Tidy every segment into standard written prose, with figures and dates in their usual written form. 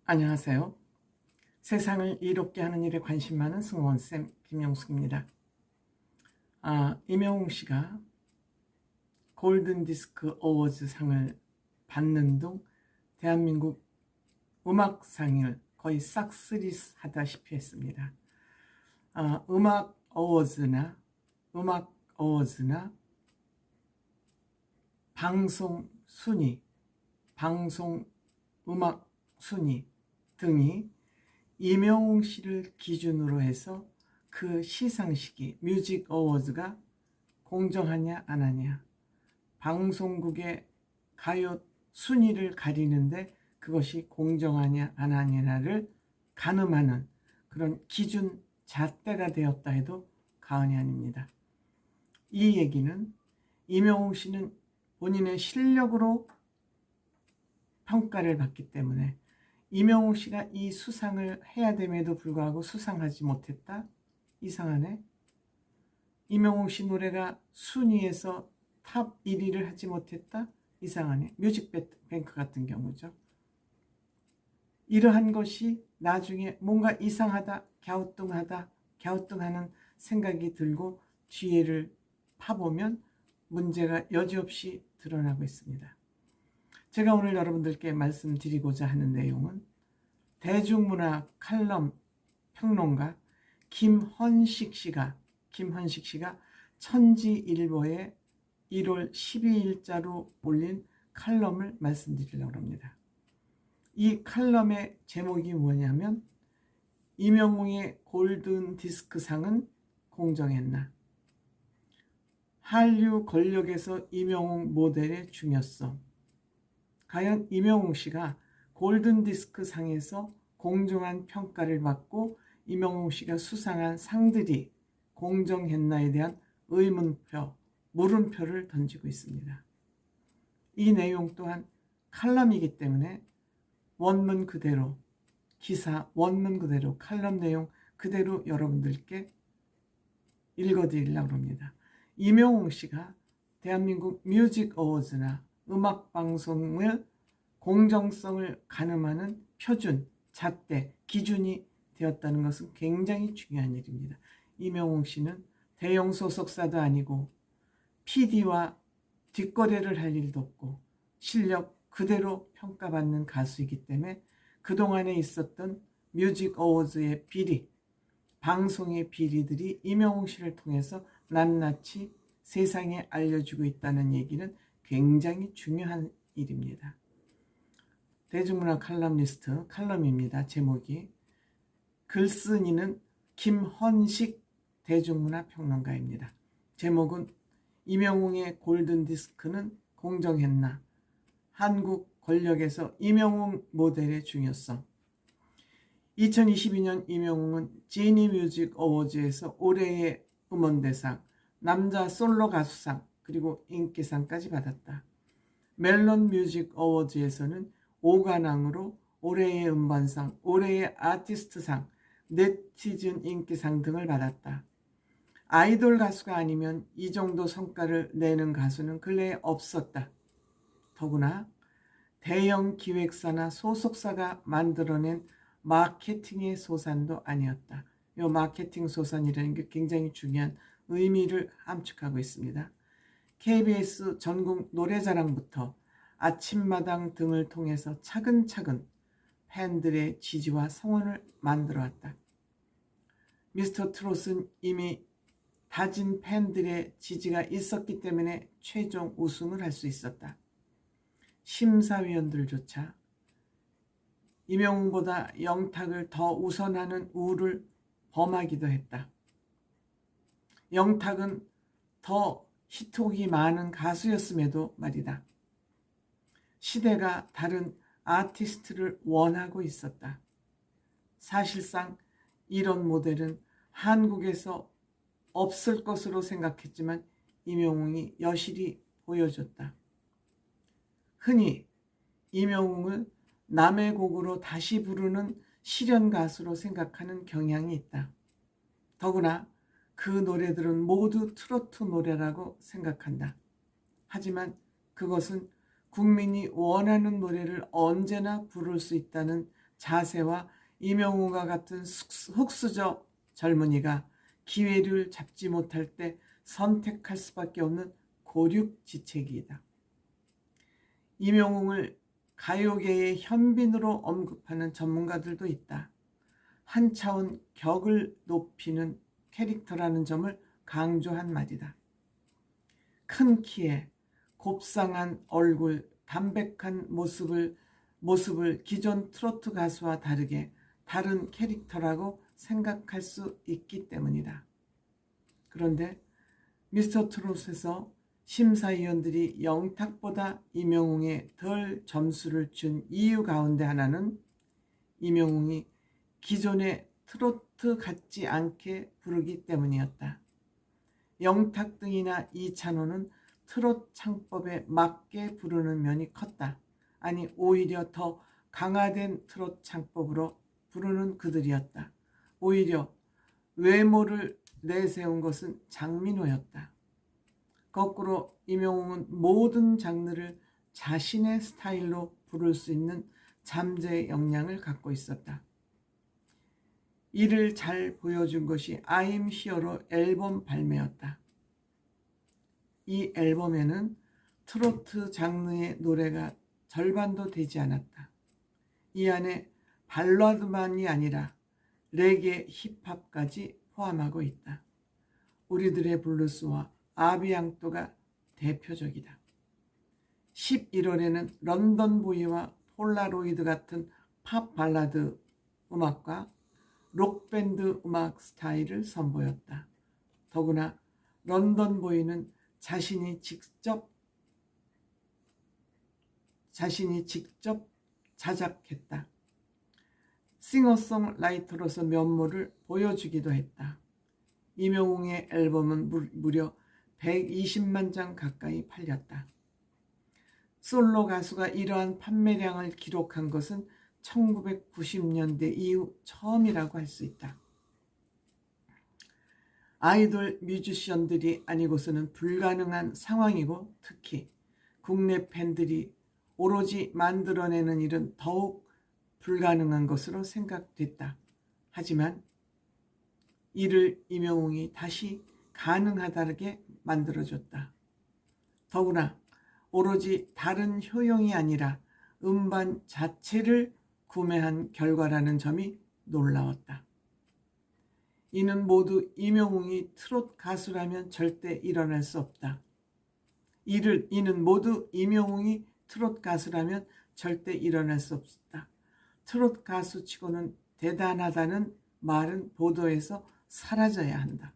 안녕하세요. 세상을 이롭게 하는 일에 관심 많은 승무원쌤 김영숙입니다. 임영웅 씨가 골든디스크 어워즈 상을 받는 등 대한민국 음악상을 거의 싹쓸이하다시피 했습니다. 음악 어워즈나 방송 순위, 방송 음악 순위 등이 임영웅 씨를 기준으로 해서 그 시상식이 뮤직 어워즈가 공정하냐 안 하냐, 방송국의 가요 순위를 가리는데 그것이 공정하냐 안 하냐를 가늠하는 그런 기준 잣대가 되었다 해도 과언이 아닙니다. 이 얘기는 임영웅 씨는 본인의 실력으로 평가를 받기 때문에 임영웅 씨가 이 수상을 해야 됨에도 불구하고 수상하지 못했다? 이상하네. 임영웅 씨 노래가 순위에서 탑 1위를 하지 못했다? 이상하네. 뮤직뱅크 같은 경우죠. 이러한 것이 나중에 뭔가 이상하다, 갸우뚱하는 생각이 들고 뒤에를 파보면 문제가 여지없이 드러나고 있습니다. 제가 오늘 여러분들께 말씀드리고자 하는 내용은 대중문화 칼럼 평론가 김헌식 씨가 천지일보에 1월 12일자로 올린 칼럼을 말씀드리려고 합니다. 이 칼럼의 제목이 뭐냐면 임영웅의 골든디스크상은 공정했나? 한류 권력에서 임영웅 모델의 중요성. 과연 임영웅 씨가 골든디스크 상에서 공정한 평가를 받고 임영웅 씨가 수상한 상들이 공정했나에 대한 의문표, 물음표를 던지고 있습니다. 이 내용 또한 칼럼이기 때문에 원문 그대로, 기사 원문 그대로, 칼럼 내용 그대로 여러분들께 읽어드리려고 합니다. 임영웅 씨가 대한민국 뮤직 어워즈나 음악방송의 공정성을 가늠하는 표준, 잣대, 기준이 되었다는 것은 굉장히 중요한 일입니다. 임영웅 씨는 대형 소속사도 아니고 PD와 뒷거래를 할 일도 없고 실력 그대로 평가받는 가수이기 때문에 그동안에 있었던 뮤직 어워즈의 비리, 방송의 비리들이 임영웅 씨를 통해서 낱낱이 세상에 알려주고 있다는 얘기는 굉장히 중요한 일입니다. 대중문화 칼럼니스트 칼럼입니다. 제목이. 글쓴이는 김헌식 대중문화 평론가입니다. 제목은 임영웅의 골든디스크는 공정했나? 한국 권력에서 임영웅 모델의 중요성. 2022년 임영웅은 지니 뮤직 어워즈에서 올해의 음원대상, 남자 솔로 가수상, 그리고 인기상까지 받았다. 멜론 뮤직 어워즈에서는 5관왕으로 올해의 음반상, 올해의 아티스트상, 네티즌 인기상 등을 받았다. 아이돌 가수가 아니면 이 정도 성과를 내는 가수는 근래에 없었다. 더구나 대형 기획사나 소속사가 만들어낸 마케팅의 소산도 아니었다. 이 마케팅 소산이라는 게 굉장히 중요한 의미를 함축하고 있습니다. KBS 전국 노래자랑부터 아침마당 등을 통해서 차근차근 팬들의 지지와 성원을 만들어왔다. 미스터 트롯은 이미 다진 팬들의 지지가 있었기 때문에 최종 우승을 할 수 있었다. 심사위원들조차 임영웅보다 영탁을 더 우선하는 우를 범하기도 했다. 영탁은 더 히트곡이 많은 가수였음에도 말이다. 시대가 다른 아티스트를 원하고 있었다. 사실상 이런 모델은 한국에서 없을 것으로 생각했지만 임영웅이 여실히 보여줬다. 흔히 임영웅을 남의 곡으로 다시 부르는 실현 가수로 생각하는 경향이 있다. 더구나 그 노래들은 모두 트로트 노래라고 생각한다. 하지만 그것은 국민이 원하는 노래를 언제나 부를 수 있다는 자세와 임영웅과 같은 흑수저 젊은이가 기회를 잡지 못할 때 선택할 수밖에 없는 고륙지책이다. 임영웅을 가요계의 현빈으로 언급하는 전문가들도 있다. 한 차원 격을 높이는 캐릭터라는 점을 강조한 말이다. 큰 키에 곱상한 얼굴, 담백한 모습을 기존 트로트 가수와 다르게 다른 캐릭터라고 생각할 수 있기 때문이다. 그런데 미스터 트롯에서 심사위원들이 영탁보다 임영웅에 덜 점수를 준 이유 가운데 하나는 임영웅이 기존의 트로트 같지 않게 부르기 때문이었다. 영탁 등이나 이찬호는 트롯 창법에 맞게 부르는 면이 컸다. 아니 오히려 더 강화된 트롯 창법으로 부르는 그들이었다. 오히려 외모를 내세운 것은 장민호였다. 거꾸로 임영웅은 모든 장르를 자신의 스타일로 부를 수 있는 잠재의 역량을 갖고 있었다. 이를 잘 보여준 것이 I'm Here로 앨범 발매였다. 이 앨범에는 트로트 장르의 노래가 절반도 되지 않았다. 이 안에 발라드만이 아니라 레게, 힙합까지 포함하고 있다. 우리들의 블루스와 아비앙토가 대표적이다. 11월에는 런던 보이와 폴라로이드 같은 팝 발라드 음악과 록밴드 음악 스타일을 선보였다. 더구나 런던 보이는 자신이 직접 자작했다. 싱어송라이터로서 면모를 보여주기도 했다. 임영웅의 앨범은 무려 120만 장 가까이 팔렸다. 솔로 가수가 이러한 판매량을 기록한 것은 1990년대 이후 처음이라고 할 수 있다. 아이돌 뮤지션들이 아니고서는 불가능한 상황이고 특히 국내 팬들이 오로지 만들어내는 일은 더욱 불가능한 것으로 생각됐다. 하지만 이를 임영웅이 다시 가능하다게 만들어줬다. 더구나 오로지 다른 효용이 아니라 음반 자체를 구매한 결과라는 점이 놀라웠다. 이는 모두 임영웅이 트롯 가수라면 절대 일어날 수 없다. 이는 모두 임영웅이 트롯 가수라면 절대 일어날 수 없다. 트롯 가수치고는 대단하다는 말은 보도에서 사라져야 한다.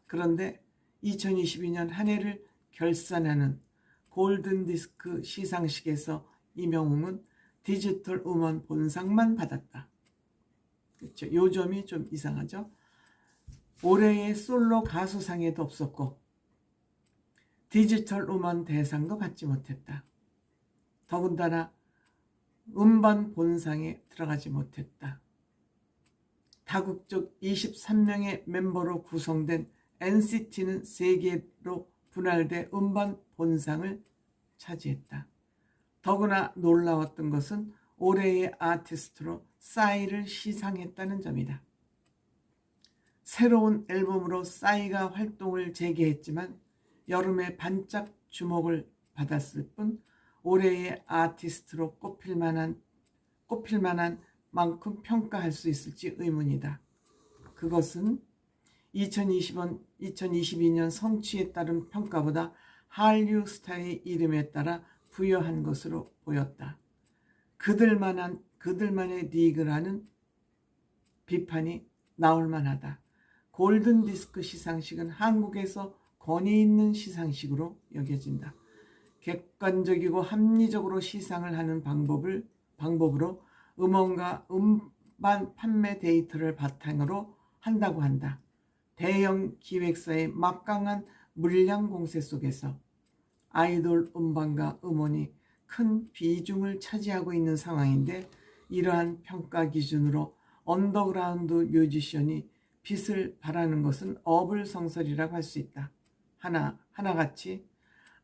그런데 2022년 한 해를 결산하는 골든디스크 시상식에서 임영웅은 디지털 음원 본상만 받았다. 그렇죠. 요 점이 좀 이상하죠. 올해의 솔로 가수상에도 없었고 디지털 음원 대상도 받지 못했다. 더군다나 음반 본상에 들어가지 못했다. 다국적 23명의 멤버로 구성된 NCT는 3개로 분할돼 음반 본상을 차지했다. 더구나 놀라웠던 것은 올해의 아티스트로 싸이를 시상했다는 점이다. 새로운 앨범으로 싸이가 활동을 재개했지만 여름에 반짝 주목을 받았을 뿐 올해의 아티스트로 꼽힐 만한 만큼 평가할 수 있을지 의문이다. 그것은 2022년 성취에 따른 평가보다 한류 스타의 이름에 따라 부여한 것으로 보였다. 그들만의 리그라는 비판이 나올 만하다. 골든디스크 시상식은 한국에서 권위 있는 시상식으로 여겨진다. 객관적이고 합리적으로 시상을 하는 방법으로 음원과 음반 판매 데이터를 바탕으로 한다고 한다. 대형 기획사의 막강한 물량 공세 속에서 아이돌 음반과 음원이 큰 비중을 차지하고 있는 상황인데 이러한 평가 기준으로 언더그라운드 뮤지션이 빛을 발하는 것은 어불성설이라고 할 수 있다. 하나같이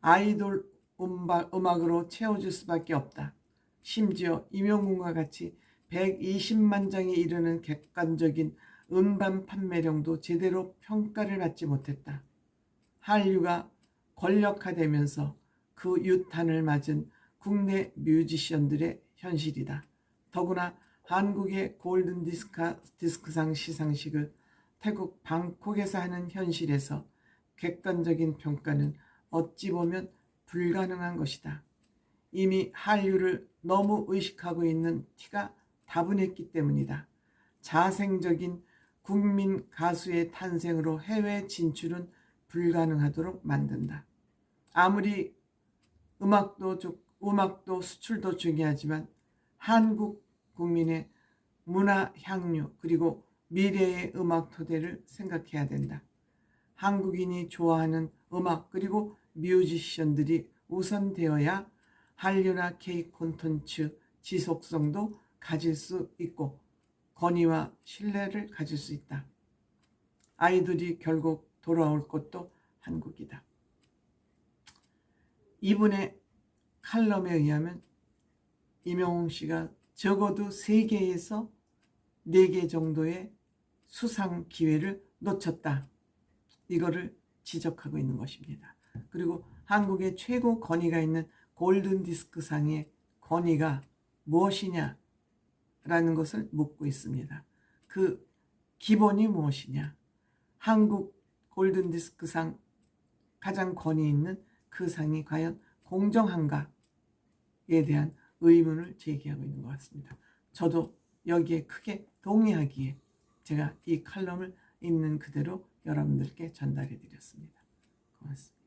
아이돌 음악으로 채워줄 수밖에 없다. 심지어 임영웅과 같이 120만 장에 이르는 객관적인 음반 판매량도 제대로 평가를 받지 못했다. 한류가 권력화되면서 그 유탄을 맞은 국내 뮤지션들의 현실이다. 더구나 한국의 골든 디스크상 시상식을 태국 방콕에서 하는 현실에서 객관적인 평가는 어찌 보면 불가능한 것이다. 이미 한류를 너무 의식하고 있는 티가 다분했기 때문이다. 자생적인 국민 가수의 탄생으로 해외 진출은 불가능하도록 만든다. 아무리 음악도 수출도 중요하지만 한국 국민의 문화 향유 그리고 미래의 음악 토대를 생각해야 된다. 한국인이 좋아하는 음악 그리고 뮤지션들이 우선되어야 한류나 K 콘텐츠 지속성도 가질 수 있고 권위와 신뢰를 가질 수 있다. 아이돌이 결국 돌아올 곳도 한국이다. 이분의 칼럼에 의하면 임영웅 씨가 적어도 3개에서 4개 정도의 수상 기회를 놓쳤다. 이거를 지적하고 있는 것입니다. 그리고 한국의 최고 권위가 있는 골든디스크상의 권위가 무엇이냐라는 것을 묻고 있습니다. 그 기본이 무엇이냐? 한국 골든디스크상 가장 권위 있는 그 상이 과연 공정한가에 대한 의문을 제기하고 있는 것 같습니다. 저도 여기에 크게 동의하기에 제가 이 칼럼을 있는 그대로 여러분들께 전달해 드렸습니다. 고맙습니다.